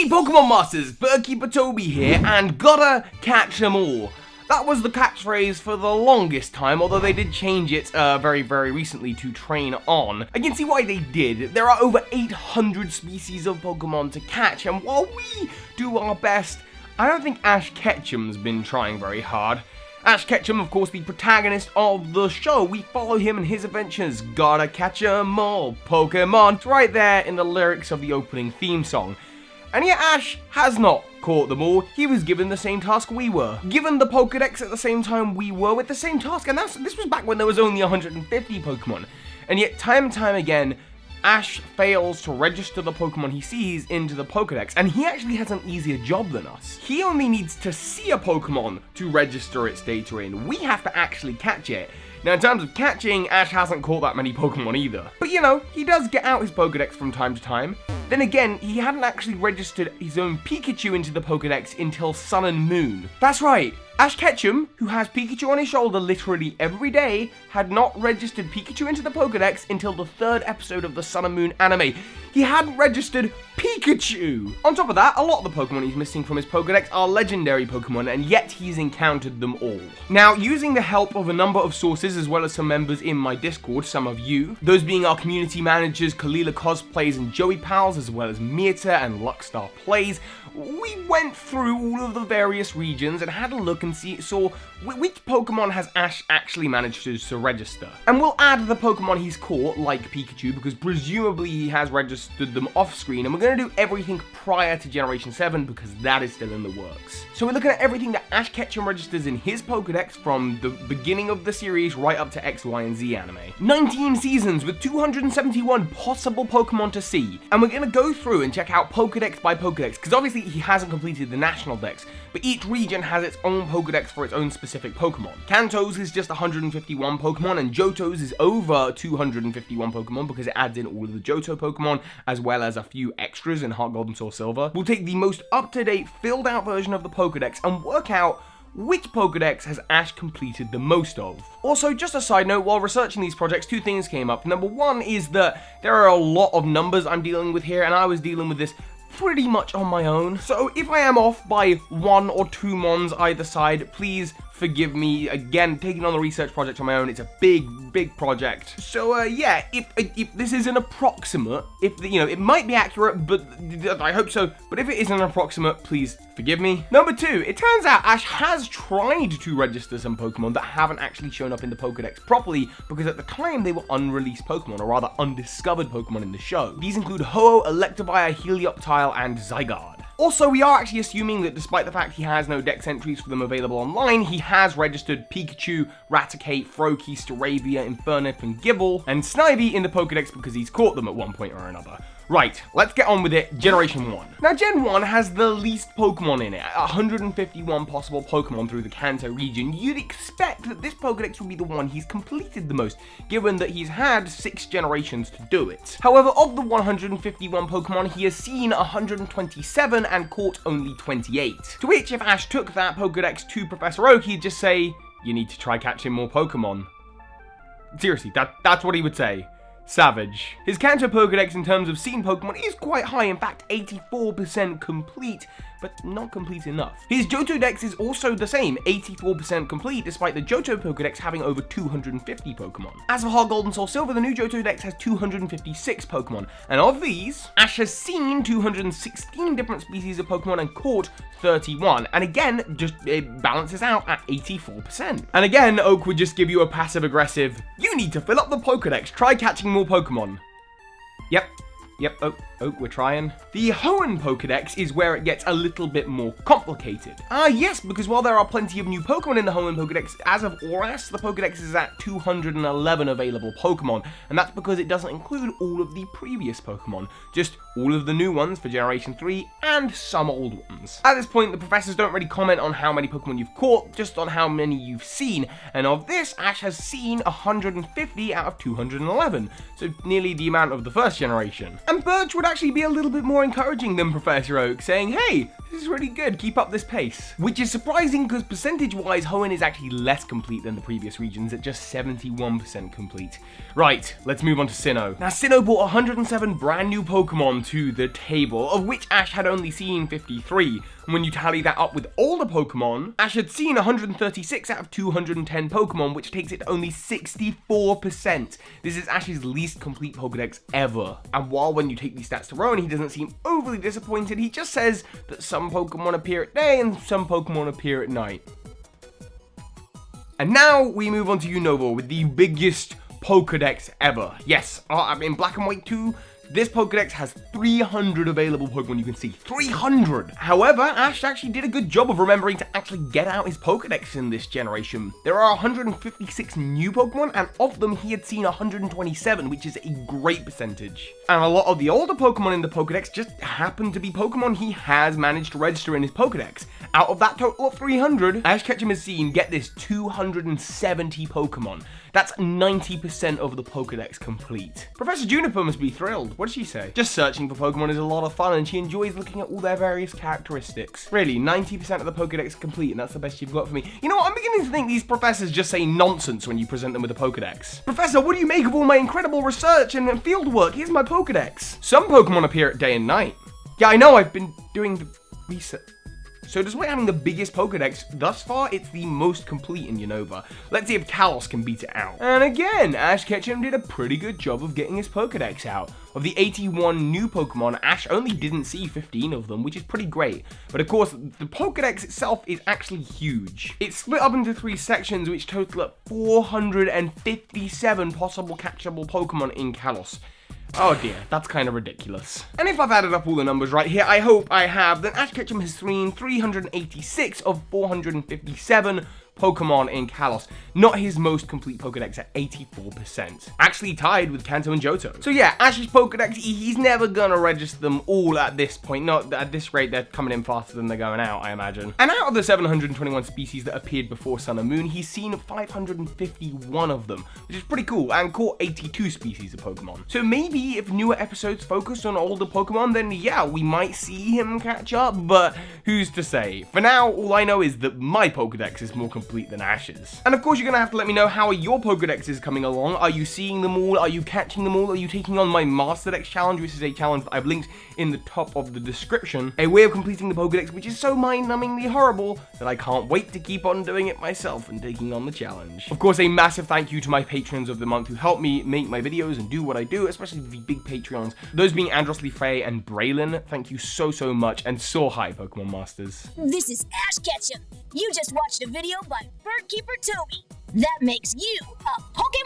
Pokemon Masters, Birkeeper Toby here, and gotta catch 'em all. That was the catchphrase for the longest time, although they did change it very recently to train on. I can see why they did. There are over 800 species of Pokemon to catch, and while we do our best, I don't think Ash Ketchum's been trying very hard. Ash Ketchum, of course, the protagonist of the show. We follow him in his adventures. Gotta catch 'em all, Pokemon. It's right there in the lyrics of the opening theme song. And yet Ash has not caught them all. He was given the same task we were. Given the Pokedex at the same time we were with the same task, and this was back when there was only 150 Pokemon. And yet time and time again, Ash fails to register the Pokemon he sees into the Pokedex, and he actually has an easier job than us. He only needs to see a Pokemon to register its data in. We have to actually catch it. Now, in terms of catching, Ash hasn't caught that many Pokemon either. But you know, he does get out his Pokedex from time to time. Then again, he hadn't actually registered his own Pikachu into the Pokedex until Sun and Moon. That's right, Ash Ketchum, who has Pikachu on his shoulder literally every day, had not registered Pikachu into the Pokedex until the 3rd episode of the Sun and Moon anime. He hadn't registered Pikachu! On top of that, a lot of the Pokemon he's missing from his Pokedex are legendary Pokemon, and yet he's encountered them all. Now, using the help of a number of sources, as well as some members in my Discord, some of you, those being our community managers, Kalila Cosplays and Joey Pals, as well as Mirta and Luckstar Plays, we went through all of the various regions and had a look and saw which Pokemon has Ash actually managed to register. And we'll add the Pokemon he's caught, like Pikachu, because presumably he has registered them off screen, and we're going to do everything prior to Generation 7 because that is still in the works. So we're looking at everything that Ash Ketchum registers in his Pokedex from the beginning of the series right up to X, Y, and Z anime. 19 seasons with 271 possible Pokemon to see, and we're going to go through and check out Pokedex by Pokedex, because obviously he hasn't completed the national dex, but each region has its own Pokedex for its own specific Pokemon. Kanto's is just 151 Pokemon, and Johto's is over 251 Pokemon because it adds in all of the Johto Pokemon, as well as a few extras in Heart Gold and Soul Silver. We'll take the most up-to-date, filled-out version of the Pokedex and work out which Pokedex has Ash completed the most of. Also, just a side note, while researching these projects, two things came up. Number one is that there are a lot of numbers I'm dealing with here, and I was dealing with this pretty much on my own. So if I am off by 1 or 2 mons either side, please forgive me. Again, taking on the research project on my own, it's a big project. So yeah, if this is an approximate, it might be accurate, but I hope so. But if it is an approximate, please forgive me. Number 2, it turns out Ash has tried to register some Pokemon that haven't actually shown up in the Pokedex properly, because at the time they were unreleased Pokemon, or rather undiscovered Pokemon in the show. These include Ho-Oh, Electivire, Helioptile, and Zygarde. Also, we are actually assuming that despite the fact he has no dex entries for them available online, he has registered Pikachu, Raticate, Froakie, Staravia, Infernape, and Gible, and Snivy in the Pokedex because he's caught them at one point or another. Right, let's get on with it. Generation 1. Now, Gen 1 has the least Pokemon in it, 151 possible Pokemon through the Kanto region. You'd expect that this Pokedex would be the one he's completed the most, given that he's had 6 generations to do it. However, of the 151 Pokemon, he has seen 127 and caught only 28. To which, if Ash took that Pokedex to Professor Oak, he'd just say, "You need to try catching more Pokemon." Seriously, that's what he would say. Savage. His Kanto Pokedex in terms of seen Pokemon is quite high, in fact 84% complete, but not complete enough. His Johto Dex is also the same, 84% complete, despite the Johto Pokedex having over 250 Pokemon. As for Heart Gold and Soul Silver, the new Johto Dex has 256 Pokemon, and of these, Ash has seen 216 different species of Pokemon and caught 31, and again, it balances out at 84%. And again, Oak would just give you a passive-aggressive, "You need to fill up the Pokedex, try catching more Pokemon." Yep, we're trying. The Hoenn Pokedex is where it gets a little bit more complicated. Yes, because while there are plenty of new Pokemon in the Hoenn Pokedex, as of Oras, the Pokedex is at 211 available Pokemon, and that's because it doesn't include all of the previous Pokemon, just all of the new ones for Generation 3 and some old ones. At this point, the professors don't really comment on how many Pokemon you've caught, just on how many you've seen, and of this, Ash has seen 150 out of 211, so nearly the amount of the first generation. And Birch would actually be a little bit more encouraging than Professor Oak, saying, hey, this is really good, keep up this pace. Which is surprising because percentage-wise, Hoenn is actually less complete than the previous regions at just 71% complete. Right, let's move on to Sinnoh. Now, Sinnoh brought 107 brand new Pokemon to the table, of which Ash had only seen 53. And when you tally that up with older Pokemon, Ash had seen 136 out of 210 Pokemon, which takes it to only 64%. This is Ash's least complete Pokedex ever. And while when you take these stats to Rowan, he doesn't seem overly disappointed, he just says that some Pokemon appear at day and some Pokemon appear at night. And now we move on to Unova with the biggest Pokedex ever. Yes, in Black and White 2, this Pokedex has 300 available Pokemon you can see. 300! However, Ash actually did a good job of remembering to actually get out his Pokedex in this generation. There are 156 new Pokemon, and of them he had seen 127, which is a great percentage. And a lot of the older Pokemon in the Pokedex just happen to be Pokemon he has managed to register in his Pokedex. Out of that total of 300, Ash Ketchum has seen, get this, 270 Pokemon. That's 90% of the Pokedex complete. Professor Juniper must be thrilled. What did she say? Just searching for Pokemon is a lot of fun and she enjoys looking at all their various characteristics. Really, 90% of the Pokedex complete and that's the best you've got for me. You know what, I'm beginning to think these professors just say nonsense when you present them with a Pokedex. Professor, what do you make of all my incredible research and field work? Here's my Pokedex. Some Pokemon appear at day and night. Yeah, I know, I've been doing the research. So despite having the biggest Pokedex, thus far, it's the most complete in Unova. Let's see if Kalos can beat it out. And again, Ash Ketchum did a pretty good job of getting his Pokedex out. Of the 81 new Pokemon, Ash only didn't see 15 of them, which is pretty great. But of course, the Pokedex itself is actually huge. It's split up into 3 sections, which total up 457 possible catchable Pokemon in Kalos. Oh dear, that's kind of ridiculous. And if I've added up all the numbers right here, I hope I have, then Ash Ketchum has seen 386 of 457 Pokemon in Kalos, not his most complete Pokedex at 84%. Actually tied with Kanto and Johto. So yeah, Ash's Pokedex, he's never gonna register them all at this point. Not at this rate, they're coming in faster than they're going out, I imagine. And out of the 721 species that appeared before Sun and Moon, he's seen 551 of them, which is pretty cool, and caught 82 species of Pokemon. So maybe if newer episodes focus on older Pokemon, then yeah, we might see him catch up, but who's to say? For now, all I know is that my Pokedex is more complete than Ash's. And of course, you're gonna have to let me know how are your Pokedexes coming along. Are you seeing them all? Are you catching them all? Are you taking on my Master Dex challenge, which is a challenge that I've linked in the top of the description? A way of completing the Pokedex, which is so mind-numbingly horrible that I can't wait to keep on doing it myself and taking on the challenge. Of course, a massive thank you to my patrons of the month who help me make my videos and do what I do, especially the big Patreons. Those being Andros Le Fay and Braylinn. Thank you so much, and soar high, Pokemon Masters. This is Ash Ketchum. You just watched a video by Birdkeeper Toby. That makes you a Pokemon